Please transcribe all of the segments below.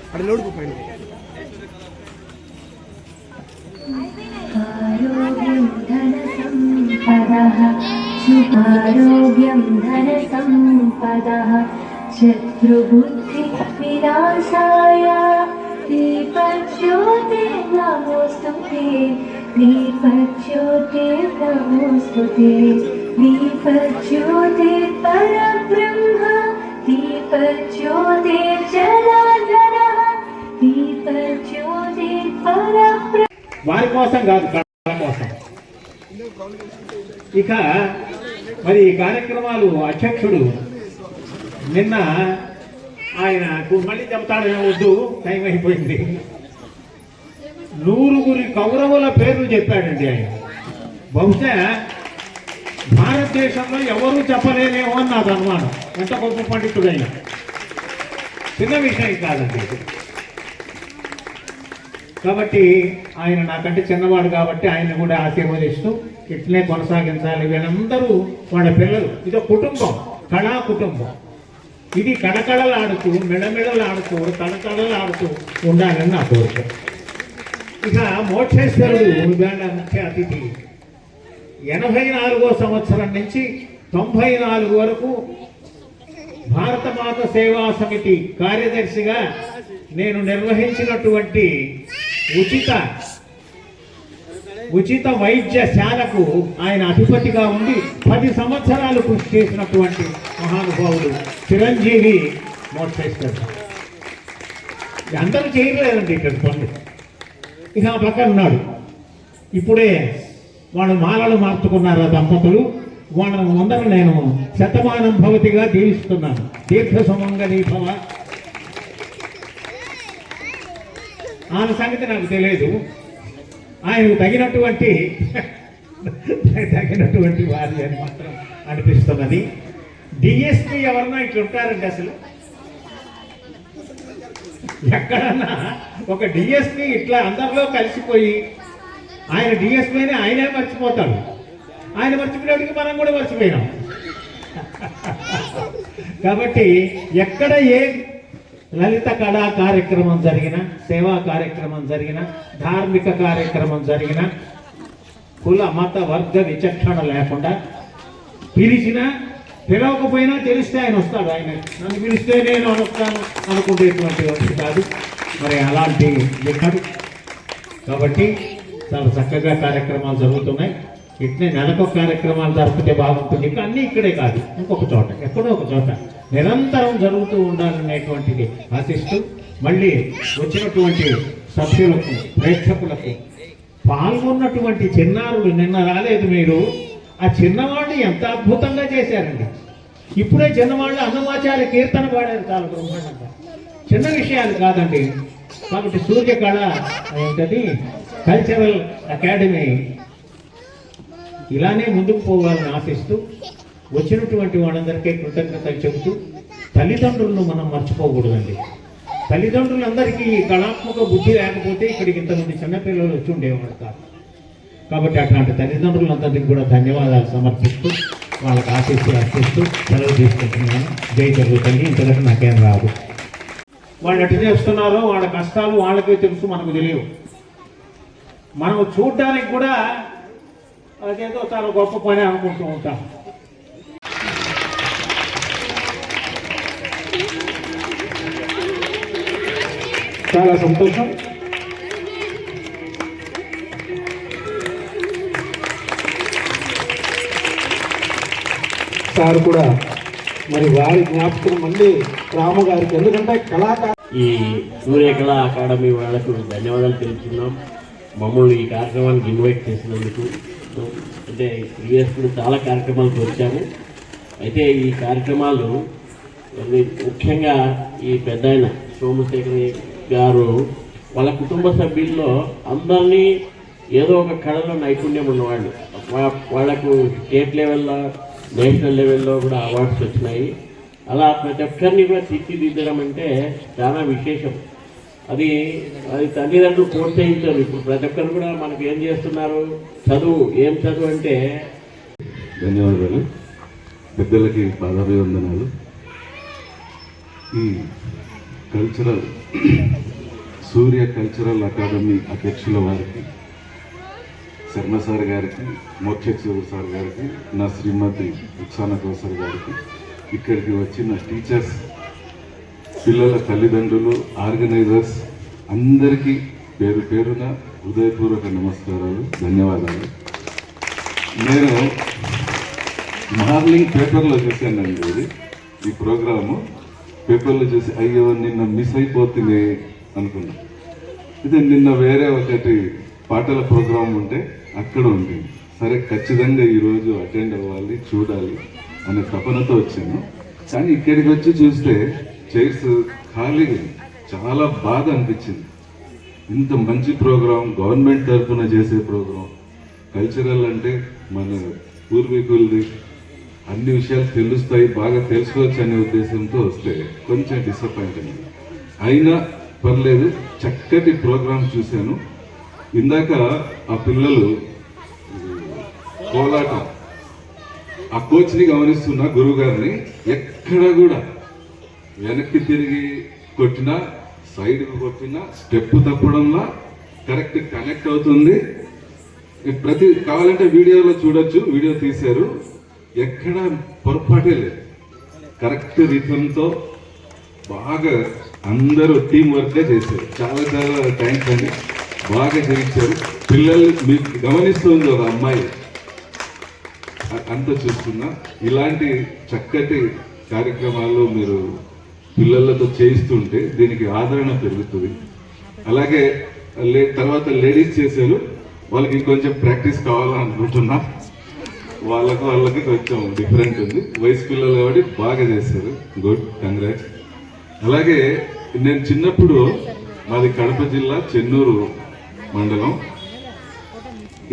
అక్కడ లోడుకు పైన आरोग्यं धन संपदः शत्रुबुद्धि विनाशाय दीपज्योतिर्नमोस्तुते दीपज्योतिर्नमोस्तुते दीपज्योतिर्परब्रह्म दीपज्योतिर्जनार्दनः दीपज्योतिर्परब्रह्म వారి కోసం కాదు, కళ కోసం. ఇక మరి ఈ కార్యక్రమాలు అధ్యక్షుడు నిన్న ఆయన మళ్ళీ చెప్తాడేమో, వద్దు టైం అయిపోయింది, 100 కౌరవుల పేర్లు చెప్పాడండి ఆయన. బహుశా భారతదేశంలో ఎవరూ చెప్పలేనేమో అని నాకు అనుమానం. ఎంత గొప్ప పండితుడైనా చిన్న విషయం కాదండి. కాబట్టి ఆయన నాకంటే చిన్నవాడు కాబట్టి ఆయన కూడా ఆశీర్వదిస్తూ ఇట్లనే కొనసాగించాలి. వీళ్ళందరూ వాళ్ళ పిల్లలు, ఇదో కుటుంబం, కళా కుటుంబం. ఇది కడకడలాడుతూ మెడమెడలాడుతూ కడకడలాడుతూ ఉండాలని నా కోరిక. ఇక మోక్షేశ్వరుడు వీళ్ళ ముఖ్య అతిథి 84వ సంవత్సరం నుంచి 94 వరకు భారత మాత సేవా సమితి కార్యదర్శిగా నేను నిర్వహించినటువంటి ఉచిత వైద్యశాలకు ఆయన అధిపతిగా ఉండి 10 సంవత్సరాలు కృషి చేసినటువంటి మహానుభావుడు చిరంజీవి మోక్షేశ్వరుడు. అందరూ చేయలేదండి ఇక్కడ పనులు. ఇక ఆ పక్కన ఉన్నాడు, ఇప్పుడే వాళ్ళు మాలలు మార్చుకున్నారు ఆ దంపతులు. వాళ్ళ ముందర నేను శతమానం భవతిగా దీవిస్తున్నాను. దీర్ఘ సుమంగళీ భవ. ఆమె సంగతి నాకు తెలియదు. ఆయనకు తగినటువంటి వారి అని మాత్రం అనిపిస్తున్నది. డిఎస్పీ ఎవరన్నా ఇట్లా ఉంటారండి అసలు? ఎక్కడన్నా ఒక డిఎస్పీ ఇట్లా అందరిలో కలిసిపోయి ఆయన డిఎస్పీని ఆయనే మర్చిపోతాడు. ఆయన మర్చిపోయినప్పటికీ మనం కూడా మర్చిపోయినాం. కాబట్టి ఎక్కడ ఏ లలిత కళా కార్యక్రమం జరిగిన, సేవా కార్యక్రమం జరిగిన, ధార్మిక కార్యక్రమం జరిగిన కుల మత వర్గ విచక్షణ లేకుండా పిలిచినా పిలవకపోయినా తెలిస్తే ఆయన వస్తాడు. ఆయన నన్ను పిలిస్తే నేను వస్తాను అనుకునేటువంటి వ్యక్తి కాదు. మరి అలాంటి వ్యక్తుడు కాబట్టి చాలా చక్కగా కార్యక్రమాలు జరుగుతున్నాయి. ఇట్లే నెలకొక కార్యక్రమాలు జరిపితే బాగుంటుంది. ఇంకా అన్నీ ఇక్కడే కాదు, ఇంకొక చోట, ఎక్కడో ఒక చోట నిరంతరం జరుగుతూ ఉండాలనేటువంటిది ఆశిస్తూ మళ్ళీ వచ్చినటువంటి సభ్యులకు, ప్రేక్షకులకు, పాల్గొన్నటువంటి చిన్నారులు, నిన్న రాలేదు మీరు, ఆ చిన్నవాళ్ళు ఎంత అద్భుతంగా చేశారండి. ఇప్పుడే చిన్నవాళ్ళు అన్నమాచార్య కీర్తన పాడారు చాలా బ్రహ్మాండంగా. చిన్న విషయాలు కాదండి. కాబట్టి సూర్యకళ ఏంటది కల్చరల్ అకాడమీ ఇలానే ముందుకు పోవాలని ఆశిస్తూ వచ్చినటువంటి వాళ్ళందరికీ కృతజ్ఞతలు చెబుతూ తల్లిదండ్రులను మనం మర్చిపోకూడదండి. తల్లిదండ్రులందరికీ కళాత్మక బుద్ధి లేకపోతే ఇక్కడికి ఇంతమంది చిన్నపిల్లలు వచ్చి ఉండేవాడు కాదు. కాబట్టి అట్లాంటి తల్లిదండ్రులందరికీ కూడా ధన్యవాదాలు సమర్పిస్తూ వాళ్ళకి ఆశిస్తూ సెలవు తీసుకుంటున్నాను. జై తెలుగు తల్లి. ఇంతకంటే నాకేం రాదు. వాళ్ళు ఎట్లా చేస్తున్నారో వాళ్ళ కష్టాలు వాళ్ళకే తెలుసు, మనకు తెలియవు. మనం చూడడానికి కూడా అదేదో చాలా గొప్ప పని అనుకుంటూ ఉంటాం. చాలా సంతోషం. సార్ కూడా మరి వారి జ్ఞాపకం మళ్ళీ రాము గారికి, ఎందుకంటే కళాకారు ఈ సూర్యకళా అకాడమీ వాళ్ళకు ధన్యవాదాలు తెలుపుతున్నాం. మమ్మల్ని ఈ కార్యక్రమానికి ఇన్వైట్ చేసినందుకు. అంటే ప్రీవియస్ కూడా చాలా కార్యక్రమాలకు వచ్చాము. అయితే ఈ కార్యక్రమాలు ముఖ్యంగా ఈ పెద్ద ఆయన సోమశేఖర్ గారు వాళ్ళ కుటుంబ సభ్యుల్లో అందరినీ ఏదో ఒక కళలో నైపుణ్యం ఉన్నవాళ్ళు. వాళ్లకు స్టేట్ లెవెల్లో, నేషనల్ లెవెల్లో కూడా అవార్డ్స్ వచ్చినాయి. అలా ప్రతి ఒక్కరిని కూడా తీర్చిదిద్దడం అంటే చాలా విశేషం. అది అది తల్లిదండ్రులు ప్రోత్సహించారు. ఇప్పుడు ప్రతి ఒక్కరు కూడా మనకు ఏం చేస్తున్నారు, ఏం చదువు అంటే. ధన్యవాదాలు. పెద్దలకి పాదాభివందనాలు. ఈ కల్చరల్ సూర్య కల్చరల్ అకాడమీ అధ్యక్షుల వారికి, శర్మ సార్ గారికి, మోక్షేశ్వర సార్ గారికి, నా శ్రీమతి ఉత్సాన కౌసర్ గారికి, ఇక్కడికి వచ్చిన టీచర్స్, పిల్లల తల్లిదండ్రులు, ఆర్గనైజర్స్ అందరికీ పేరు పేరున హృదయపూర్వక నమస్కారాలు, ధన్యవాదాలు. నేను మార్నింగ్ పేపర్లో చూశానండి ఇది, ఈ ప్రోగ్రాము పేపర్లో చూసి అయ్యో నిన్న మిస్ అయిపోతుంది అనుకున్నా. ఇది నిన్న వేరే ఒకటి పాటల ప్రోగ్రాం ఉంటే అక్కడ ఉంది. సరే ఖచ్చితంగా ఈరోజు అటెండ్ అవ్వాలి, చూడాలి అనే తపనతో వచ్చాను. కానీ ఇక్కడికి వచ్చి చూస్తే చైర్స్ ఖాళీగా, చాలా బాధ అనిపించింది. ఇంత మంచి ప్రోగ్రాం, గవర్నమెంట్ తరఫున చేసే ప్రోగ్రాం, కల్చరల్ అంటే మన పూర్వీకులది, అన్ని విషయాలు తెలుస్తాయి, బాగా తెలుసుకోవచ్చు అనే ఉద్దేశంతో వస్తే కొంచెం డిసప్పాయింట్ అయింది. అయినా పర్లేదు, చక్కటి ప్రోగ్రాం చూశాను. ఇందాక ఆ పిల్లలు కోలాటం, ఆ కోచ్ని గమనిస్తున్న గురువు గారిని, ఎక్కడ కూడా వెనక్కి తిరిగి కొట్టినా, సైడ్కి కొట్టినా స్టెప్ తప్పడంలా కరెక్ట్ కనెక్ట్ అవుతుంది. ప్రతి కావాలంటే వీడియోలో చూడొచ్చు, వీడియో తీశారు, ఎక్కడ పొరపాటే లేదు. కరెక్ట్ రిథంతో బాగా అందరూ టీం వర్క్గా చేశారు. చాలా చాలా థ్యాంక్స్ అండి, బాగా చేయించారు. పిల్లలు మీకు గమనిస్తుంది ఒక అమ్మాయి అంత చూస్తున్నా. ఇలాంటి చక్కటి కార్యక్రమాలు మీరు పిల్లలతో చేయిస్తుంటే దీనికి ఆదరణ పెరుగుతుంది. అలాగే తర్వాత లేడీస్ చేశారు, వాళ్ళకి ఇంకొంచెం ప్రాక్టీస్ కావాలనుకుంటున్నా. వాళ్ళకి కొంచెం డిఫరెంట్ ఉంది. వయసు పిల్లలు కాబట్టి బాగా చేశారు, గుడ్, కంగ్రాట్స్. అలాగే నేను చిన్నప్పుడు, మాది కడప జిల్లా చెన్నూరు మండలం,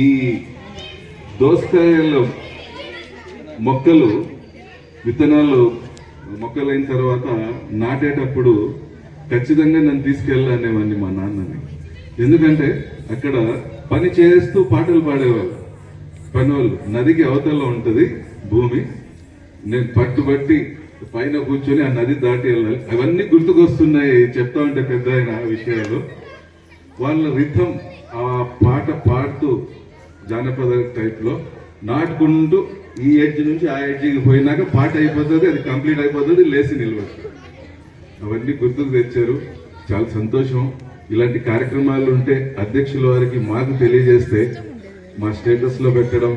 ఈ దోసకాయల మొక్కలు విత్తనాలు మొక్కలైన తర్వాత నాటేటప్పుడు ఖచ్చితంగా నన్ను తీసుకెళ్ళానేవాడిని మా నాన్నని. ఎందుకంటే అక్కడ పని చేస్తూ పాటలు పాడేవాళ్ళు పనివాళ్ళు. నదికి అవతలలో ఉంటుంది భూమి, నేను పట్టుబట్టి పైన కూర్చొని ఆ నది దాటి వెళ్ళాలి. అవన్నీ గుర్తుకొస్తున్నాయి చెప్తా ఉంటే పెద్ద అయిన విషయాలు. వాళ్ళ రిథం, ఆ పాట పాడుతూ జానపద టైప్లో నాటుకుంటూ ఈ ఎడ్జ్ నుంచి ఆ ఎడ్జికి పోయినాక పాట అయిపోతుంది, అది కంప్లీట్ అయిపోతుంది, లేచి నిలబడుతుంది. అవన్నీ గుర్తుకు తెచ్చారు, చాలా సంతోషం. ఇలాంటి కార్యక్రమాలు ఉంటే అధ్యక్షుల వారికి మాకు తెలియజేస్తే మా స్టేటస్లో పెట్టడం,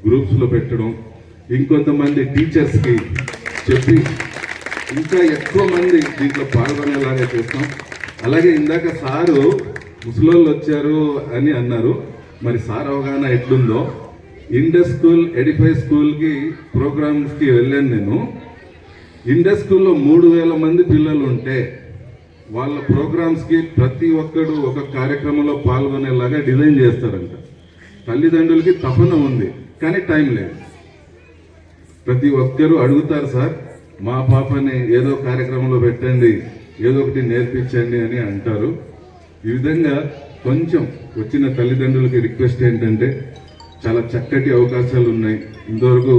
గ్రూప్స్లో పెట్టడం, ఇంకొంతమంది టీచర్స్కి చెప్పి ఇంకా ఎక్కువ మంది దీంట్లో పాల్గొనేలాగా చేస్తాం. అలాగే ఇందాక సారు ముసలోళ్ళు వచ్చారు అని అన్నారు, మరి సార్ అవగాహన ఎట్లుందో. ఇండస్ స్కూల్, ఎడిఫై స్కూల్కి ప్రోగ్రామ్స్కి వెళ్ళాను నేను. ఇండస్ స్కూల్లో 3000 మంది పిల్లలు ఉంటే వాళ్ళ ప్రోగ్రామ్స్కి ప్రతి ఒక్కడు ఒక కార్యక్రమంలో పాల్గొనేలాగా డిజైన్ చేస్తారంట. తల్లిదండ్రులకి తపన ఉంది కానీ టైం లేదు. ప్రతి ఒక్కరూ అడుగుతారు, సార్ మా పాపని ఏదో కార్యక్రమంలో పెట్టండి, ఏదో ఒకటి నేర్పించండి అని అంటారు. ఈ విధంగా కొంచెం వచ్చిన తల్లిదండ్రులకి రిక్వెస్ట్ ఏంటంటే, చాలా చక్కటి అవకాశాలు ఉన్నాయి, ఇంతవరకు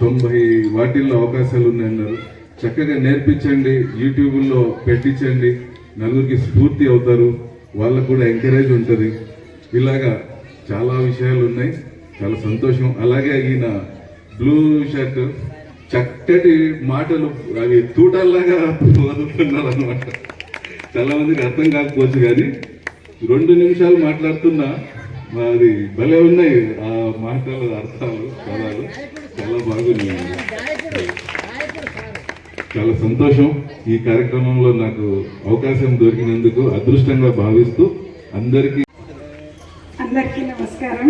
90 వాటిల్లో అవకాశాలు ఉన్నాయన్నారు. చక్కగా నేర్పించండి, యూట్యూబ్లో పెట్టించండి, నలుగురికి స్ఫూర్తి అవుతారు, వాళ్ళకు కూడా ఎంకరేజ్ ఉంటుంది. ఇలాగా చాలా విషయాలు ఉన్నాయి, చాలా సంతోషం. అలాగే ఈయన బ్లూ షర్ట్, చక్కటి మాటలు అవి తూటల్లాగా వదులుతున్నారు అనమాట. చాలా మందికి అర్థం కాకపోవచ్చు కానీ 2 నిమిషాలు మాట్లాడుతున్నా అది భలే ఉన్నాయి ఆ మాటలు, అర్థాలు, పదాలు చాలా బాగున్నాయి. చాలా సంతోషం. ఈ కార్యక్రమంలో నాకు అవకాశం దొరికినందుకు అదృష్టంగా భావిస్తూ అందరికీ నమస్కారం.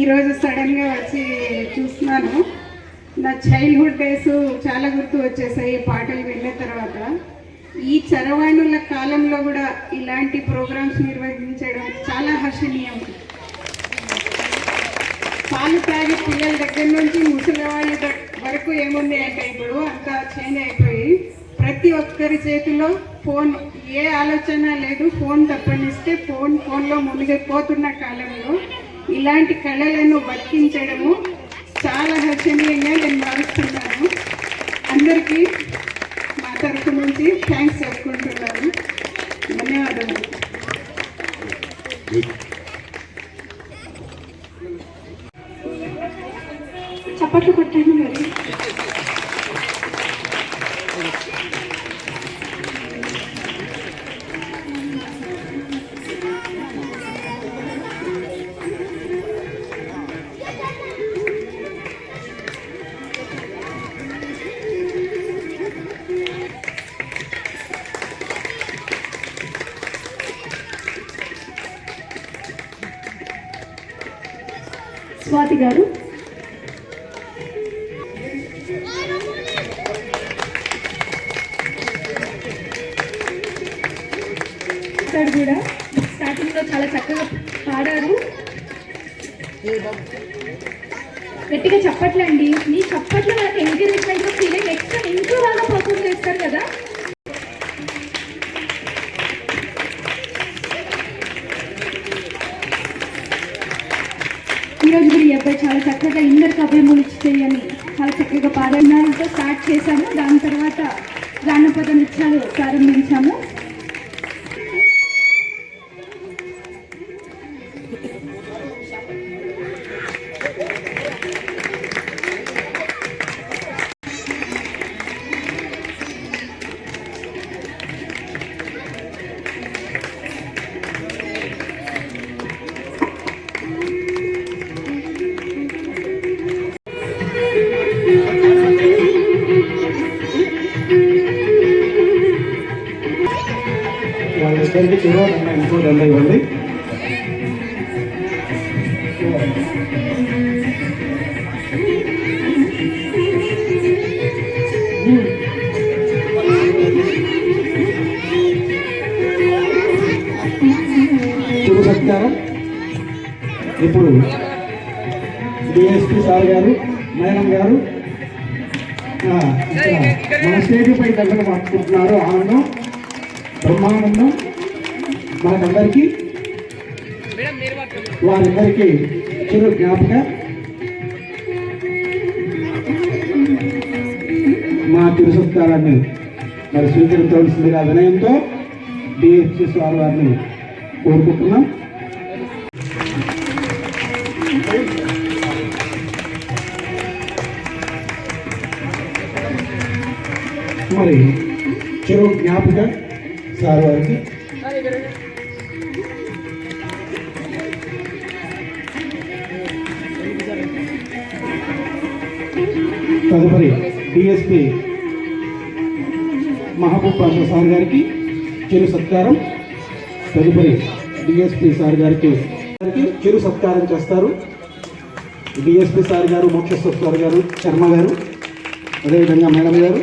ఈరోజు సడన్గా వచ్చి చూస్తున్నాను, నా చైల్డ్హుడ్ డేస్ చాలా గుర్తు వచ్చేసాయి పాటలు విన్న తర్వాత. ఈ చరవాణుల కాలంలో కూడా ఇలాంటి ప్రోగ్రామ్స్ నిర్వహించడం చాలా హర్షణీయం. పాలు తాగే పిల్లల దగ్గర నుంచి ముసలి వాళ్ళ వరకు ఏముంది అంటే ఇప్పుడు అంతా చేంజ్ అయిపోయి ప్రతి ఒక్కరి చేతిలో ఫోన్, ఏ ఆలోచన లేదు, ఫోన్ తప్పనిస్తే ఫోన్లో మునిగిపోతున్న కాలంలో ఇలాంటి కళలను బతికించడము చాలా హర్షణీయంగా నేను భావిస్తున్నాను. అందరికీ మా తరఫు నుంచి థ్యాంక్స్ చెప్పుకుంటున్నాను. ధన్యవాదాలు. చప్పట్లు కొట్టండి మరి. స్వాతి గారు కూడా స్టార్టింగ్ లో చాలా చక్కగా పాడారు. గట్టిగా చప్పట్లండి. మీ చప్పట్లు నాకు ఎంకరేజ్మెంట్ గా ఫీల్ అయ్యి నెక్స్ట్ టైం ఇంకో బాగా పర్ఫార్మ్ చేస్తారు కదా. ఈరోజు కూడా ఈ అబ్బాయి చాలా చక్కగా ఇందరికి అభయములు చేయని చాలా చక్కగా పాదనాలతో స్టార్ట్ చేశాము. దాని తర్వాత జానపద నృత్యాలు ప్రారంభించాము. వాళ్ళిద్దరికి చివరి ఇంకో దండ ఇవ్వండి. శుభ సత్కారం. ఇప్పుడు డిఎస్పీ సార్ గారు, మేడం గారు మన స్టేజ్ పై దగ్గర పట్టుకుంటున్నారు. ఆనందం, బ్రహ్మానందం మనకందరికీ. వారిద్దరికీ చిరు జ్ఞాపక మా తిరు సత్కారాన్ని మరి స్వీకరించవలసిందిగా వినయంతో డిఎస్పీ సార్ వారిని కోరుకుంటున్నాం. మరి చిరు జ్ఞాపక సార్ వారికి తదుపరి డిఎస్పీ మహబూబ్ పాషా సార్ గారికి చిరు సత్కారం. తదుపరి డిఎస్పీ సార్ గారికి చిరు సత్కారం చేస్తారు. డిఎస్పీ సార్ గారు, మోక్ష సార్ గారు, శర్మ గారు, అదేవిధంగా మేడం గారు.